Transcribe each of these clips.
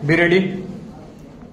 Be ready?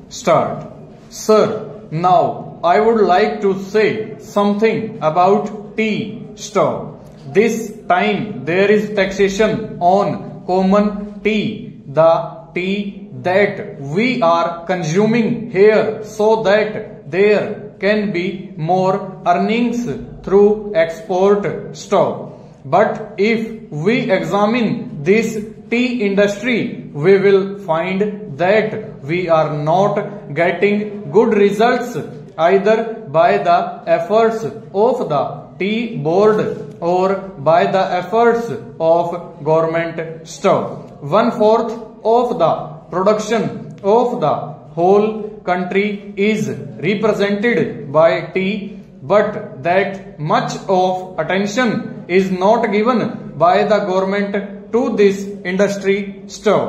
Start. Sir, now I would like to say something about tea stall. This time there is taxation on common tea, the tea that we are consuming here, so that there can be more earnings through export stall. But if we examine this tea industry, we will find that we are not getting good results either by the efforts of the tea board or by the efforts of government stall. 1/4 of the production of the whole country is represented by tea, but that much of attention is not given by the government to this industry stall.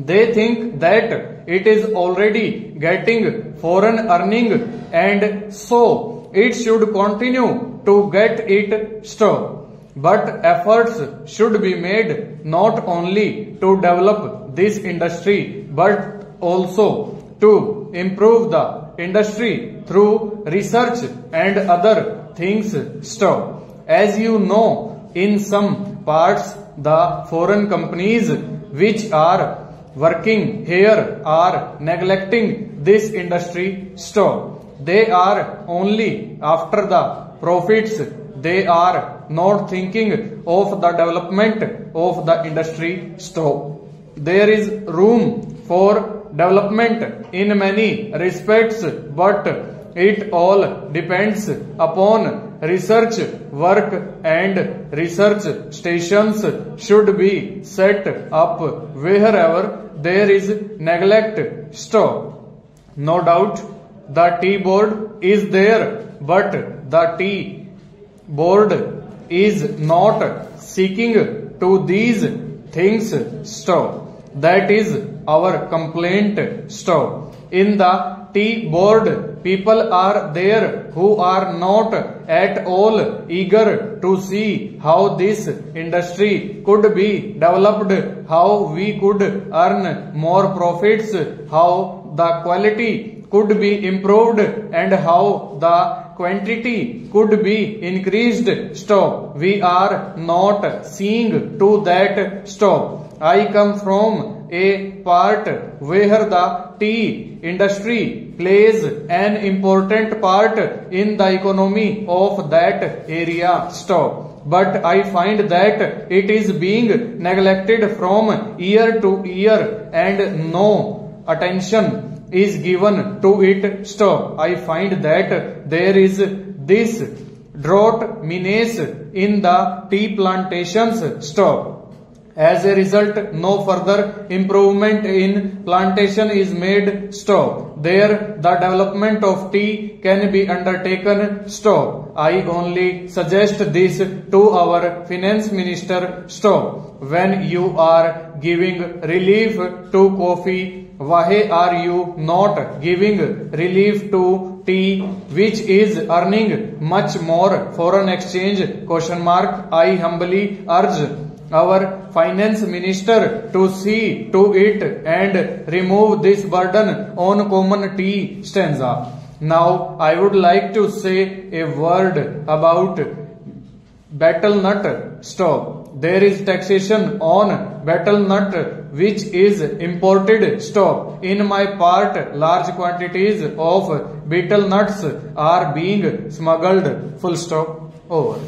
They think that it is already getting foreign earning and so it should continue to get it stall. But efforts should be made not only to develop this industry but also to improve the industry through research and other things stall. As you know, in some parts the foreign companies which are working here are neglecting this industry stall. They are only after the profits. They are not thinking of the development of the industry stall. There is room for development in many respects, but it all depends upon research work, and research stations should be set up wherever there is neglect stall. No doubt the tea board is there, but the tea board is not seeking to these things stall. That is our complaint stall. In the tea board, people are there who are not at all eager to see how this industry could be developed, how we could earn more profits, how the quality could be improved and how the quantity could be increased stall. We are not seeing to that stall. I come from a part where the tea industry plays an important part in the economy of that area stall. But I find that it is being neglected from year to year and no attention is given to it stall. I find that there is this drought menace in the tea plantations stall. As a result, no further improvement in plantation is made stall. There, the development of tea can be undertaken stall. I only suggest this to our finance minister stall. When you are giving relief to coffee, why are you not giving relief to tea, which is earning much more foreign exchange? ? I humbly urge our finance minister to see to it and remove this burden on common tea stanza. Now I would like to say a word about betel nut stall. There is taxation on betel nut which is imported stall. In my part, large quantities of betel nuts are being smuggled. Full stop. Over.